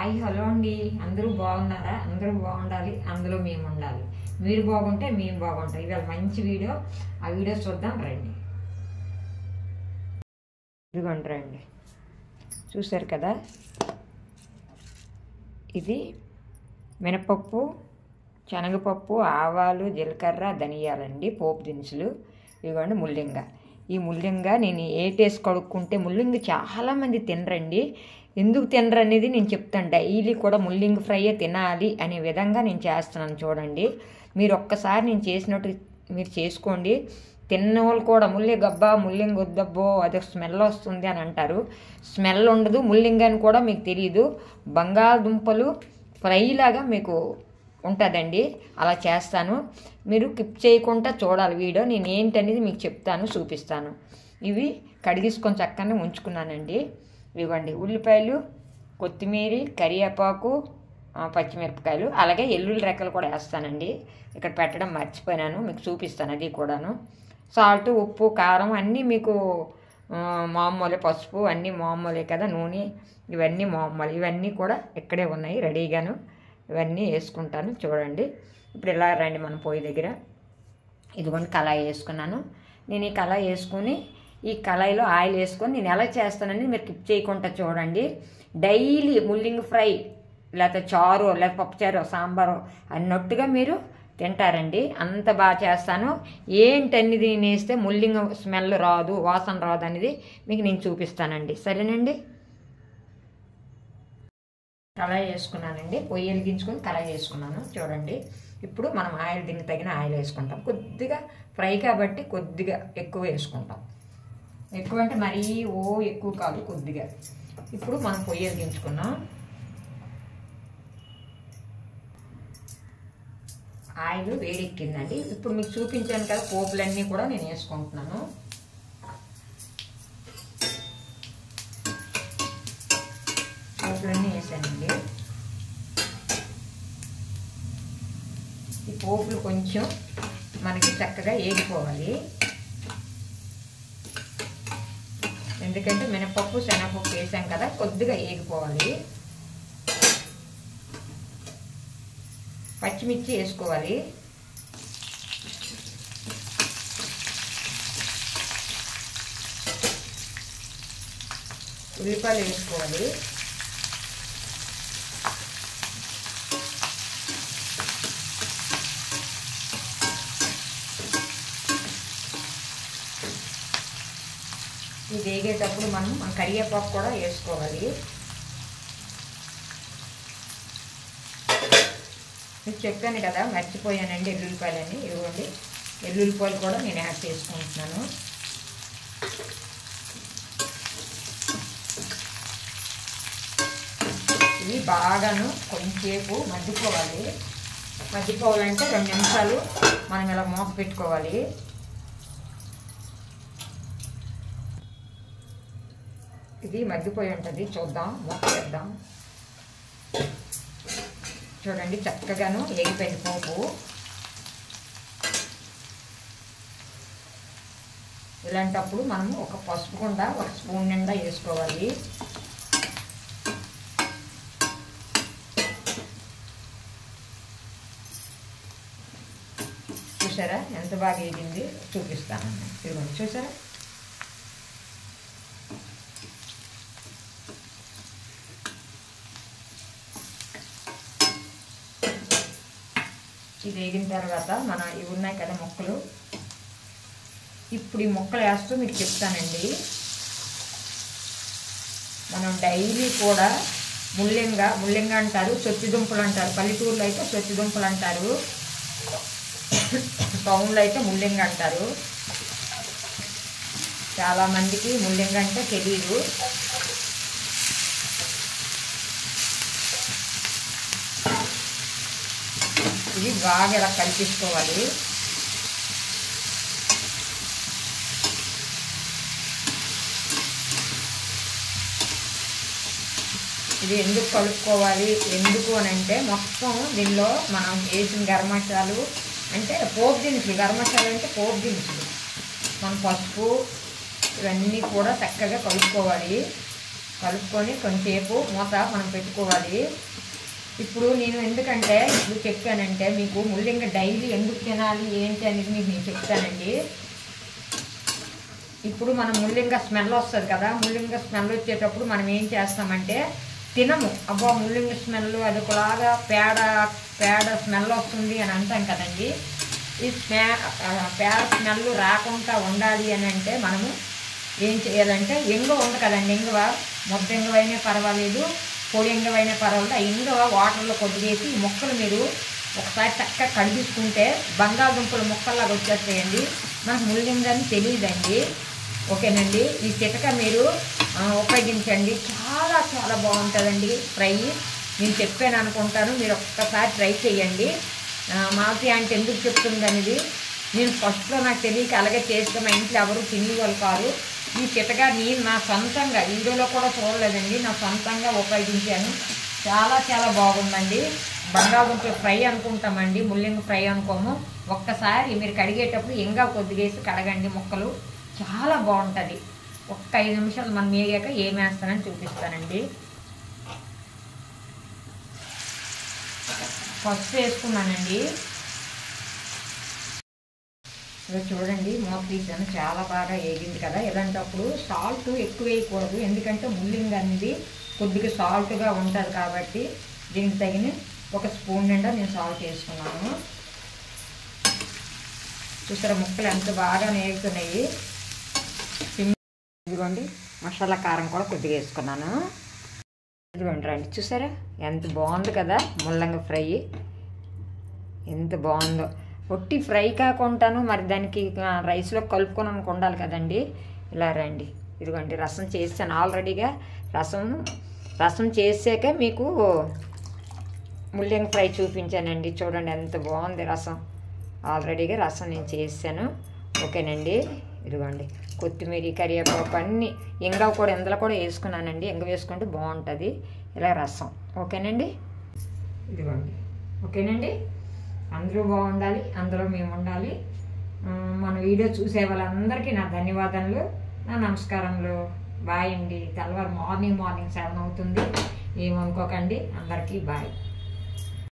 Hi hello అండి. అందరూ బాగున్నారా? అందరూ బాగుండాలి, అందులో మేము ఉండాలి. మీరు బాగుంటే మేము బాగుంటాం. ఇవాళ మంచి వీడియో, ఆ వీడియో చూద్దాం రండి. ఇదిగోండి రండి, చూశారు కదా, ఇది మినపప్పు, శనగపప్పు, ఆవాలు, జీలకర్ర, ధనియాలండి, పోపు దినుసులు. ఇదిగోండి ముల్లింగ. ఈ ముల్లింగ నేను ఏటేసి కడుక్కుంటే ముల్లింగ చాలామంది తినరండి. ఎందుకు తినరు అనేది నేను చెప్తాను. డైలీ కూడా ముల్లింగ ఫ్రైయే తినాలి అనే విధంగా నేను చేస్తున్నాను. చూడండి, మీరు ఒక్కసారి నేను చేసినట్టు మీరు చేసుకోండి. తిన్న వాళ్ళు కూడా గబ్బా ముల్లింగ వద్దబ్బో అది స్మెల్ వస్తుంది అని అంటారు. స్మెల్ ఉండదు. ముల్లింగ అని కూడా మీకు తెలియదు. బంగాళదుంపలు ఫ్రైలాగా మీకు ఉంటుందండి. అలా చేస్తాను. మీరు స్కిప్ చేయకుండా చూడాలి వీడియో. నేను ఏంటనేది మీకు చెప్తాను, చూపిస్తాను. ఇవి కడిగేసుకొని చక్కగా ఉంచుకున్నానండి. ఇవ్వండి ఉల్లిపాయలు, కొత్తిమీర, కరివేపాకు, పచ్చిమిరపకాయలు, అలాగే ఎల్లుల్లి రెక్కలు కూడా వేస్తానండి. ఇక్కడ పెట్టడం మర్చిపోయినాను, మీకు చూపిస్తాను అది కూడాను. సాల్ట్, ఉప్పు, కారం అన్నీ మీకు మామూలే. పసుపు అన్నీ మామూలే కదా. నూనె ఇవన్నీ మామూలు. ఇవన్నీ కూడా ఇక్కడే ఉన్నాయి రెడీగాను. ఇవన్నీ వేసుకుంటాను. చూడండి, ఇప్పుడు ఇలా రండి మనం పొయ్యి దగ్గర. ఇదిగోండి కళాయి వేసుకున్నాను. నేను ఈ కళాయి వేసుకొని ఈ కళాయిలో ఆయిల్ వేసుకొని నేను ఎలా చేస్తానని మీరు స్కిప్ చేయకుండా చూడండి. డైలీ ముల్లింగ ఫ్రై లేకపోతే చారు లేకపోతే పప్పుచారు సాంబారు అన్నట్టుగా మీరు తింటారండి. అంత బాగా చేస్తాను. ఏంటనేది నేను వేస్తే ముల్లింగ స్మెల్ రాదు, వాసన రాదు అనేది మీకు నేను చూపిస్తానండి. సరేనండి. కళాయి వేసుకున్నానండి. పొయ్యి వెలిగించుకొని కళాయి వేసుకున్నాను. చూడండి, ఇప్పుడు మనం ఆయిల్ దీనికి తగిన ఆయిల్ వేసుకుంటాం. కొద్దిగా ఫ్రై కాబట్టి కొద్దిగా ఎక్కువ వేసుకుంటాం. ఎక్కువ అంటే మరీ ఎక్కువ కాదు, కొద్దిగా. ఇప్పుడు మనం పొయ్యి వెలిగించుకున్నాం. ఆయిల్ వేడెక్కిందండి. ఇప్పుడు మీకు చూపించాను కదా పోపులన్నీ కూడా నేను వేసుకుంటున్నాను. పోపులన్నీ వేసానండి. ఈ పోపులు కొంచెం మనకి చక్కగా వేగిపోవాలి. ఎందుకంటే మినపప్పు, శనగపప్పు వేసాం కదా, కొద్దిగా వేగిపోవాలి. పచ్చిమిర్చి వేసుకోవాలి. ఉల్లిపాయలు వేసుకోవాలి. ఇది వేగేటప్పుడు మనం కరివేపాకు కూడా వేసుకోవాలి. మీకు చెప్పాను కదా, మర్చిపోయానండి ఎల్లుల్లిపాయలని. ఇవ్వండి, ఎల్లుల్లిపాయలు కూడా నేను యాడ్ చేసుకుంటున్నాను. ఇవి బాగాను కొంచెంసేపు మగ్గిపోవాలి. మగ్గిపోవాలంటే 2 నిమిషాలు మనం ఇలా మూత పెట్టుకోవాలి. ఇది మగ్గిపోయి ఉంటుంది. చూద్దాం, మూత వేద్దాం. చూడండి, చక్కగాను వేగిపోయింది పోపు. ఇలాంటప్పుడు మనం ఒక పసుపు గుండా 1 స్పూన్ నిండా వేసుకోవాలి. చూసారా ఎంత బాగా వేగింది? చూపిస్తాను. ఇదిగోండి, చూసారా? ఇది వేగిన తర్వాత ఇవి ఉన్నాయి కదా ముక్కలు. ఇప్పుడు ఈ ముక్కలు వేస్తూ మీకు చెప్తానండి. మనం డైలీ కూడా ముల్లింగ అంటారు, సొత్తిదుంపలు అంటారు. పల్లెటూరులో అయితే సొత్తిదుంపలు అంటారు, టౌన్లో అయితే ముల్లింగ అంటారు. చాలామందికి ముల్లింగ అంటే తెలియదు. ఇది బాగా ఇలా కలిపించుకోవాలి. ఇది ఎందుకు కలుపుకోవాలి, ఎందుకు అని అంటే మొత్తం దీనిలో మనం వేసిన గరం మసాలాలు అంటే పోపు దినుసులు, గరం మసాలా అంటే పోపు దినుసులు, మన పసుపు ఇవన్నీ కూడా చక్కగా కలుపుకోవాలి. కలుపుకొని కొంచెంసేపు మూత మనం పెట్టుకోవాలి. ఇప్పుడు నేను ఎందుకంటే ఇప్పుడు చెప్పానంటే మీకు ముల్లంగి డైలీ ఎందుకు తినాలి ఏంటి అనేది మీకు నేను చెప్తానండి. ఇప్పుడు మనం ముల్లంగి స్మెల్ వస్తుంది కదా, ముల్లంగి స్మెల్ వచ్చేటప్పుడు మనం ఏం చేస్తామంటే తినము. అబ్బా ముల్లంగి స్మెల్ అది ఒకలాగా పేడ స్మెల్ వస్తుంది అని అంటాం కదండి. ఈ పేడ స్మెల్ రాకుండా ఉండాలి అని అంటే మనము ఏం చేయాలంటే ఇంగువ ఉంది కదండి, ఇంగువ ముద్ద ఇంగువైనా పర్వాలేదు, పొడి ఇంగువైనా పర్వాలేదు. ఆ ఇంగువ వాటర్లో కొద్దిగేసి ఈ ముక్కలు మీరు ఒకసారి చక్కగా కడిగించుకుంటే బంగాళదుంపలు ముక్కల్లాగా వచ్చేస్తాయండి. మనకు ముల్లంగి అని తెలియదండి. ఓకేనండి, ఈ చిటక మీరు ఉపయోగించండి, చాలా చాలా బాగుంటుందండి ఫ్రై. నేను చెప్పాను అనుకుంటాను, మీరు ఒక్కసారి ట్రై చేయండి. మాఫీ అంటే ఎందుకు చెప్తుంది అనేది నేను ఫస్ట్లో నాకు తెలియక అలాగే చేస్తే మా ఇంట్లో ఎవరు తినేవాళ్ళు కాదు. ఈ చిటక నేను నా సొంతంగా వీడియోలో కూడా చూడలేదండి, నా సొంతంగా ఉపయోగించాను. చాలా చాలా బాగుందండి. బంగాళదుంపలు ఫ్రై అనుకుంటామండి, ముల్లంగి ఫ్రై అనుకోము. ఒక్కసారి మీరు కడిగేటప్పుడు ఇంకా కొద్దిగేసి కడగండి ముక్కలు, చాలా బాగుంటుంది. ఒక్క 5 నిమిషాలు మనం వేగాక ఏం వేస్తానని చూపిస్తానండి. పసుపు వేసుకున్నానండి. చూడండి మూత తీసాను, చాలా బాగా వేగింది కదా. ఇలాంటప్పుడు సాల్ట్ ఎక్కువ వేయకూడదు, ఎందుకంటే ముల్లంగి అనేది కొద్దిగా సాల్ట్గా ఉంటుంది కాబట్టి దీనికి తగిన 1 స్పూన్ నిండా నేను సాల్ట్ వేసుకున్నాను. చూసారా ముక్కలు ఎంత బాగా నేగుతున్నాయి. ఇదిగోండి మసాలా కారం కూడా కొద్దిగా వేసుకున్నాను. ఇదిగోండి రండి, చూసారా ఎంత బాగుంది కదా ముల్లంగి ఫ్రై, ఎంత బాగుందో. ఒట్టి ఫ్రై కాకుండాను మరి దానికి రైస్లో కలుపుకొని ఉండాలి కదండి. ఇలా రండి, ఇదిగోండి రసం చేసాను ఆల్రెడీగా. రసం చేసాక మీకు ముల్లంగి ఫ్రై చూపించానండి. చూడండి ఎంత బాగుంది రసం, ఆల్రెడీగా రసం నేను చేసాను. ఓకేనండి, ఇదిగోండి కొత్తిమీర కరివేపాకు అన్నీ ఇంగ కూడా ఇందులో కూడా వేసుకున్నానండి. ఇంగ వేసుకుంటే బాగుంటుంది ఇలా రసం. ఓకేనండి, ఇదిగోండి. ఓకేనండి, అందరూ బాగుండాలి, అందులో మేము ఉండాలి. మన వీడియో చూసే వాళ్ళందరికీ నా ధన్యవాదాలు, నా నమస్కారములు. బాయ్ అండి. తెల్లవారు మార్నింగ్ 7 అవుతుంది, ఏమనుకోకండి. అందరికీ బాయ్.